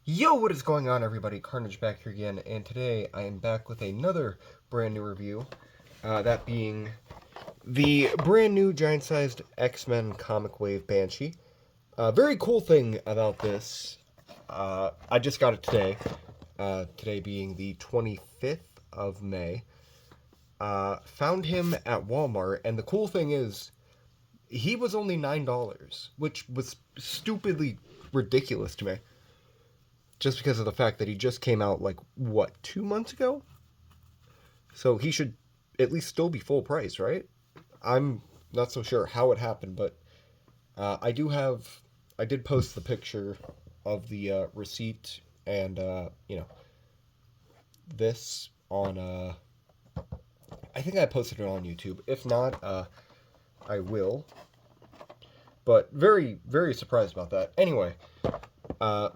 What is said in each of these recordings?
Yo, what is going on, everybody? Carnage back here again, and today I am back with another brand new review. That being the brand new giant-sized X-Men comic wave Banshee. Very cool thing about this, I just got it today. Today being the 25th of May. Found him at Walmart, and the cool thing is, he was only $9, which was stupidly ridiculous to me. Just because of the fact that he just came out, like, what, 2 months ago? So he should at least still be full price, right? I'm not so sure how it happened, but I did post the picture of the receipt and, this on, I think I posted it on YouTube. If not, I will. But very, very surprised about that. Anyway, uh,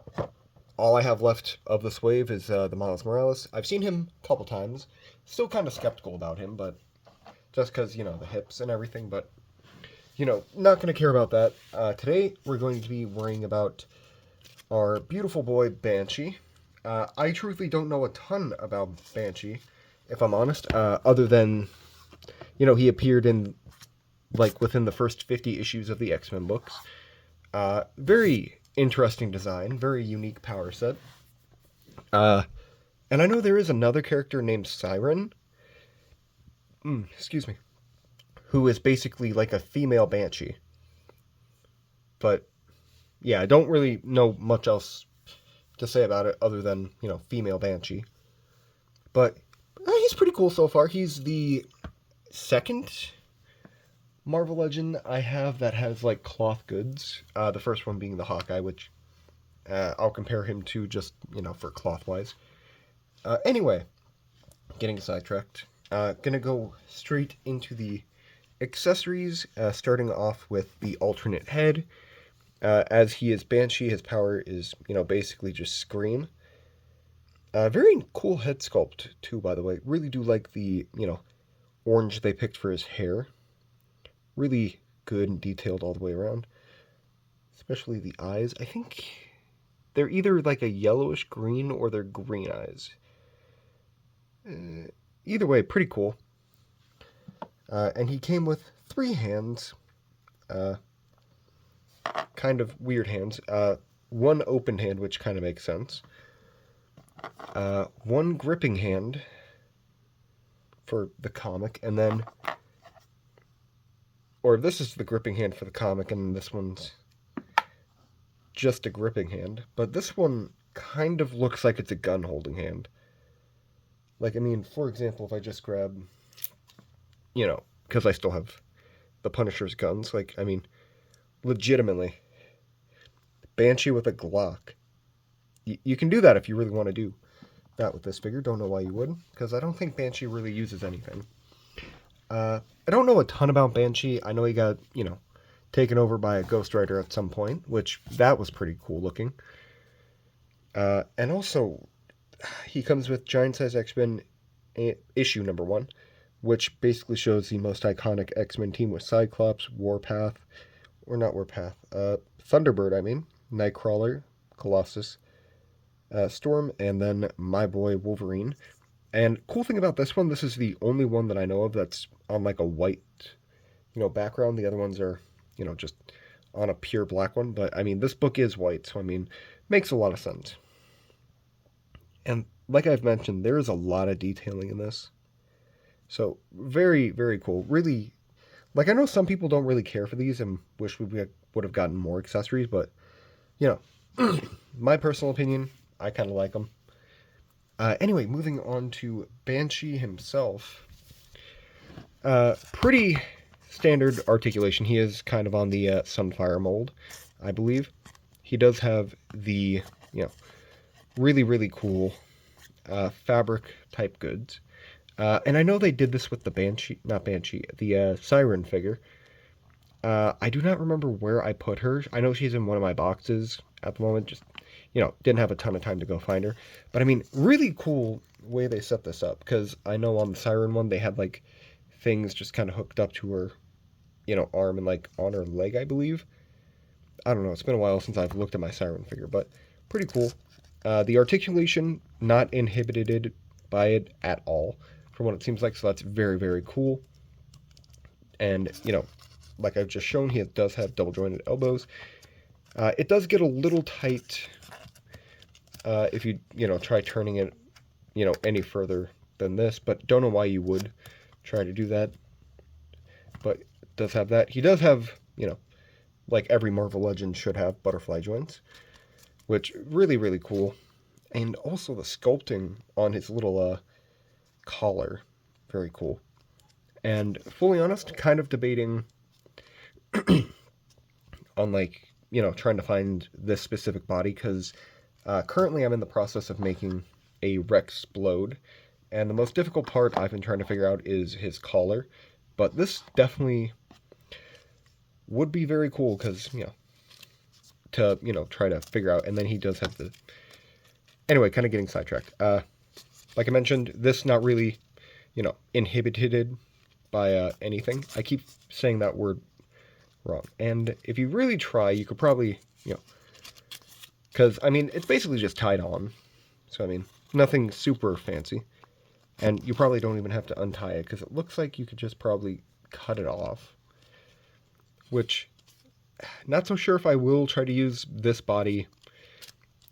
all I have left of this wave is the Miles Morales. I've seen him a couple times. Still kind of skeptical about him, but just because, the hips and everything, but, not going to care about that. Today, we're going to be worrying about our beautiful boy, Banshee. I truthfully don't know a ton about Banshee, if I'm honest, other than, he appeared in, like, within the first 50 issues of the X-Men books. Very interesting design, very unique power set. Uh, and I know there is another character named Siren, excuse me, who is basically like a female banshee. But yeah, I don't really know much else to say about it other than, female banshee. But he's pretty cool so far. He's the second Marvel Legend I have that has like cloth goods. The first one being the Hawkeye, which I'll compare him to just, for cloth wise. Anyway, getting sidetracked. Gonna go straight into the accessories, starting off with the alternate head. As he is Banshee, his power is, basically just scream. Very cool head sculpt, too, by the way. Really do like the, orange they picked for his hair. Really good and detailed all the way around. Especially the eyes. I think they're either like a yellowish green or they're green eyes. Either way, pretty cool. And he came with 3 hands. Kind of weird hands. One open hand, which kind of makes sense. One gripping hand for the comic, and then, or this is the gripping hand for the comic, and this one's just a gripping hand. But this one kind of looks like it's a gun holding hand. Like, I mean, for example, if I just grab, because I still have the Punisher's guns, like, I mean, legitimately, Banshee with a Glock. You can do that if you really want to do that with this figure. Don't know why you would, because I don't think Banshee really uses anything. I don't know a ton about Banshee. I know he got, taken over by a Ghost Rider at some point, which that was pretty cool looking. And also, he comes with Giant Size X-Men issue number 1, which basically shows the most iconic X-Men team with Cyclops, Warpath, or not Warpath, Thunderbird, I mean, Nightcrawler, Colossus, Storm, and then my boy Wolverine. And cool thing about this one, this is the only one that I know of that's on like a white, background. The other ones are, just on a pure black one. But I mean, this book is white, so I mean, makes a lot of sense. And like I've mentioned, there is a lot of detailing in this. So very, very cool. Really, like I know some people don't really care for these and wish we would have gotten more accessories, but my personal opinion, I kind of like them. Anyway, moving on to Banshee himself. Pretty standard articulation. He is kind of on the Sunfire mold, I believe. He does have the, really, really cool fabric type goods. And I know they did this with the Banshee, not Banshee, the Siren figure. I do not remember where I put her. I know she's in one of my boxes at the moment. Just, didn't have a ton of time to go find her. But I mean, really cool way they set this up. Because I know on the Siren one, they had like things just kind of hooked up to her, arm and like on her leg, I believe. I don't know. It's been a while since I've looked at my Siren figure, but pretty cool. The articulation, not inhibited by it at all, from what it seems like, so that's very, very cool. And, like I've just shown, he does have double jointed elbows. It does get a little tight if you, try turning it, any further than this, but don't know why you would try to do that. But it does have that. He does have, like every Marvel Legend should have, butterfly joints, which really, really cool. And also the sculpting on his little collar, very cool. And fully honest, kind of debating on like, trying to find this specific body, because currently I'm in the process of making a Rexplode, and the most difficult part I've been trying to figure out is his collar. But this definitely would be very cool, because, to, try to figure out. And then he does have the... Anyway, kind of getting sidetracked. Like I mentioned, this not really, inhibited by anything. I keep saying that word wrong. And if you really try, you could probably, because, I mean, it's basically just tied on. So, I mean, nothing super fancy. And you probably don't even have to untie it, because it looks like you could just probably cut it off. Which, not so sure if I will try to use this body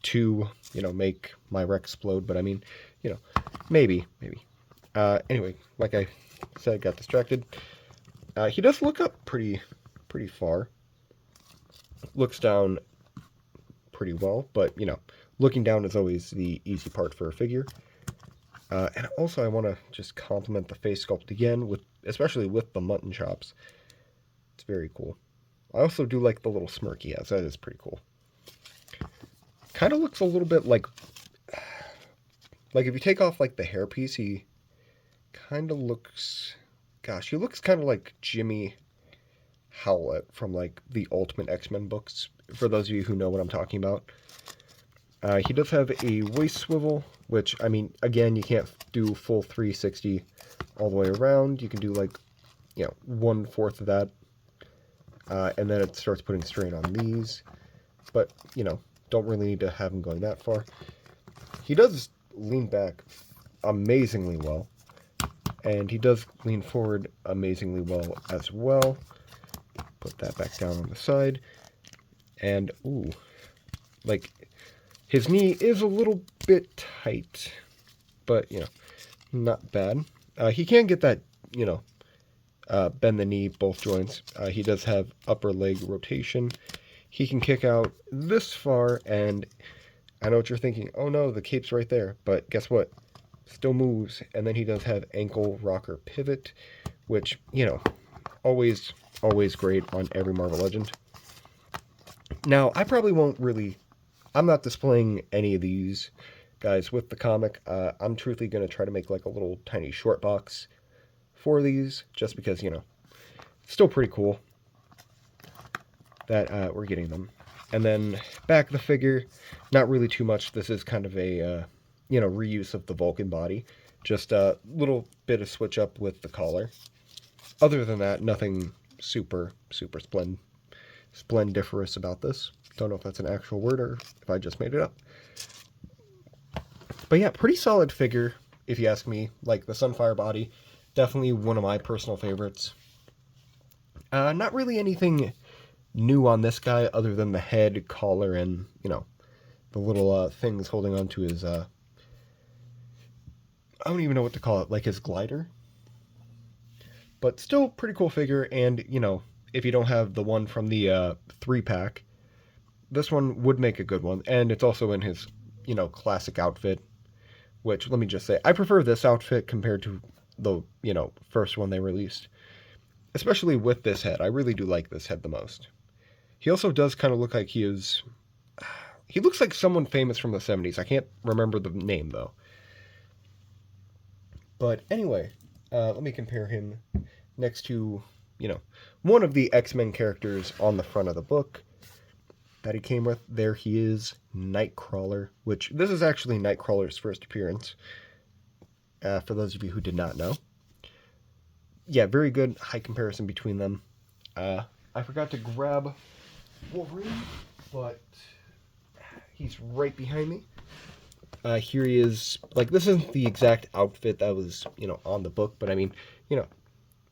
to, make my Rexplode, but I mean, maybe. Anyway, like I said, got distracted. He does look up pretty far. Looks down pretty well, but, looking down is always the easy part for a figure. And also I want to just compliment the face sculpt again, especially with the mutton chops. It's very cool. I also do like the little smirk he has. That is pretty cool. Kind of looks a little bit like if you take off like the hairpiece, he kind of looks, gosh, he looks kind of like Jimmy Howlett from like the Ultimate X-Men books, for those of you who know what I'm talking about. He does have a waist swivel, which, I mean, again, you can't do full 360 all the way around. You can do like, 1/4 of that. And then it starts putting strain on these. But, don't really need to have him going that far. He does lean back amazingly well. And he does lean forward amazingly well as well. Put that back down on the side. And, ooh, like, his knee is a little bit tight. But, not bad. He can get that, bend the knee, both joints. He does have upper leg rotation. He can kick out this far, and I know what you're thinking. Oh no, the cape's right there. But guess what? Still moves. And then he does have ankle rocker pivot, which, always great on every Marvel Legend. Now, I probably won't really... I'm not displaying any of these guys with the comic. I'm truthfully going to try to make like a little tiny short box for these, just because, still pretty cool that we're getting them. And then back of the figure, not really too much. This is kind of a, reuse of the Vulcan body. Just a little bit of switch up with the collar. Other than that, nothing super splendiferous about this. Don't know if that's an actual word or if I just made it up. But yeah, pretty solid figure, if you ask me. Like, the Sunfire body, definitely one of my personal favorites. Not really anything new on this guy other than the head, collar, and, the little things holding onto his, I don't even know what to call it, like his glider. But still pretty cool figure, and, if you don't have the one from the 3-pack, this one would make a good one. And it's also in his, classic outfit, which, let me just say, I prefer this outfit compared to the, first one they released. Especially with this head. I really do like this head the most. He also does kind of look like he looks like someone famous from the 70s. I can't remember the name, though. But anyway, let me compare him next to, one of the X-Men characters on the front of the book that he came with. There he is, Nightcrawler, which this is actually Nightcrawler's first appearance, for those of you who did not know. Yeah, very good height comparison between them. I forgot to grab Wolverine, but he's right behind me. Here he is. Like, this isn't the exact outfit that was, on the book, but I mean,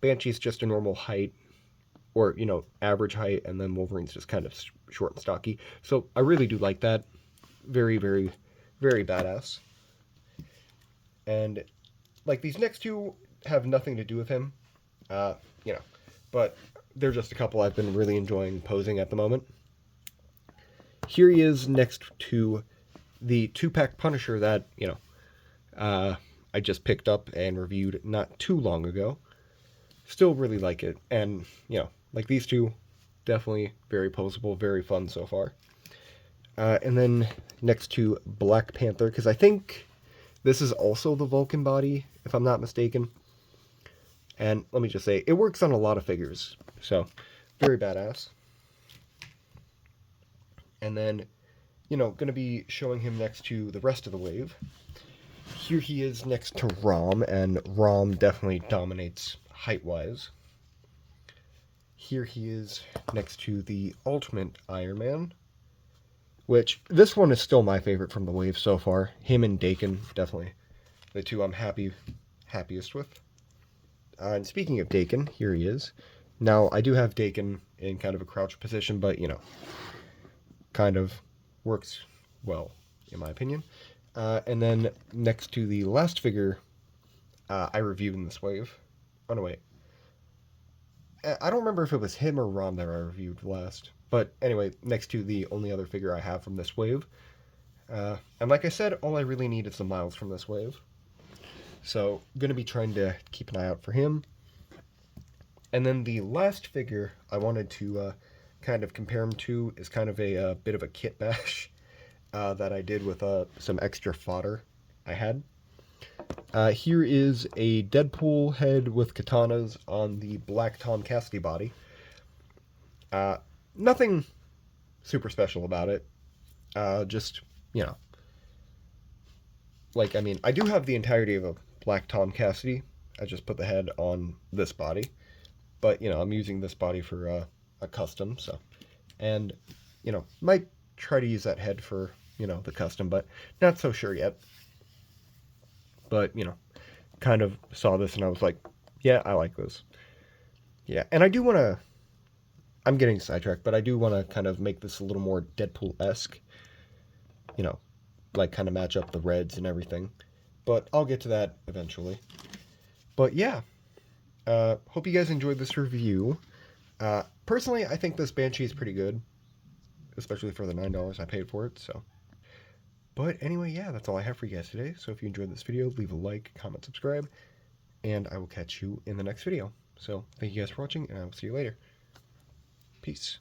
Banshee's just a normal height, or, average height, and then Wolverine's just kind of short and stocky. So I really do like that. Very, very, very badass. And, like, these next two have nothing to do with him, uh, you know, but they're just a couple I've been really enjoying posing at the moment. Here he is next to the 2-pack Punisher that, I just picked up and reviewed not too long ago. Still really like it. And, like these two, definitely very poseable, very fun so far. And then next to Black Panther, because I think this is also the Vulcan body, if I'm not mistaken. And let me just say, it works on a lot of figures. So, very badass. And then, going to be showing him next to the rest of the wave. Here he is next to Rom, and Rom definitely dominates height-wise. Here he is next to the Ultimate Iron Man, which, this one is still my favorite from the wave so far. Him and Dakin, definitely the two I'm happiest with. And speaking of Dakin, here he is. Now, I do have Dakin in kind of a crouched position, but, kind of works well, in my opinion. And then next to the last figure I reviewed in this wave. Oh, no, wait. I don't remember if it was him or Rom that I reviewed last. But anyway, next to the only other figure I have from this wave. And like I said, all I really need is the Miles from this wave. So, I'm going to be trying to keep an eye out for him. And then the last figure I wanted to kind of compare him to is kind of a bit of a kit bash that I did with some extra fodder I had. Here is a Deadpool head with katanas on the black Tom Cassidy body. Nothing super special about it. Just, like, I mean, I do have the entirety of a black Tom Cassidy. I just put the head on this body. But, I'm using this body for a custom, so. And, might try to use that head for, the custom, but not so sure yet. But, kind of saw this and I was like, yeah, I like this. Yeah, and I do want to, I'm getting sidetracked, but I do want to kind of make this a little more Deadpool-esque. Like kind of match up the reds and everything. But I'll get to that eventually. But yeah, hope you guys enjoyed this review. Personally, I think this Banshee is pretty good, especially for the $9 I paid for it, so. But anyway, yeah, that's all I have for you guys today. So if you enjoyed this video, leave a like, comment, subscribe, and I will catch you in the next video. So thank you guys for watching, and I will see you later. Peace.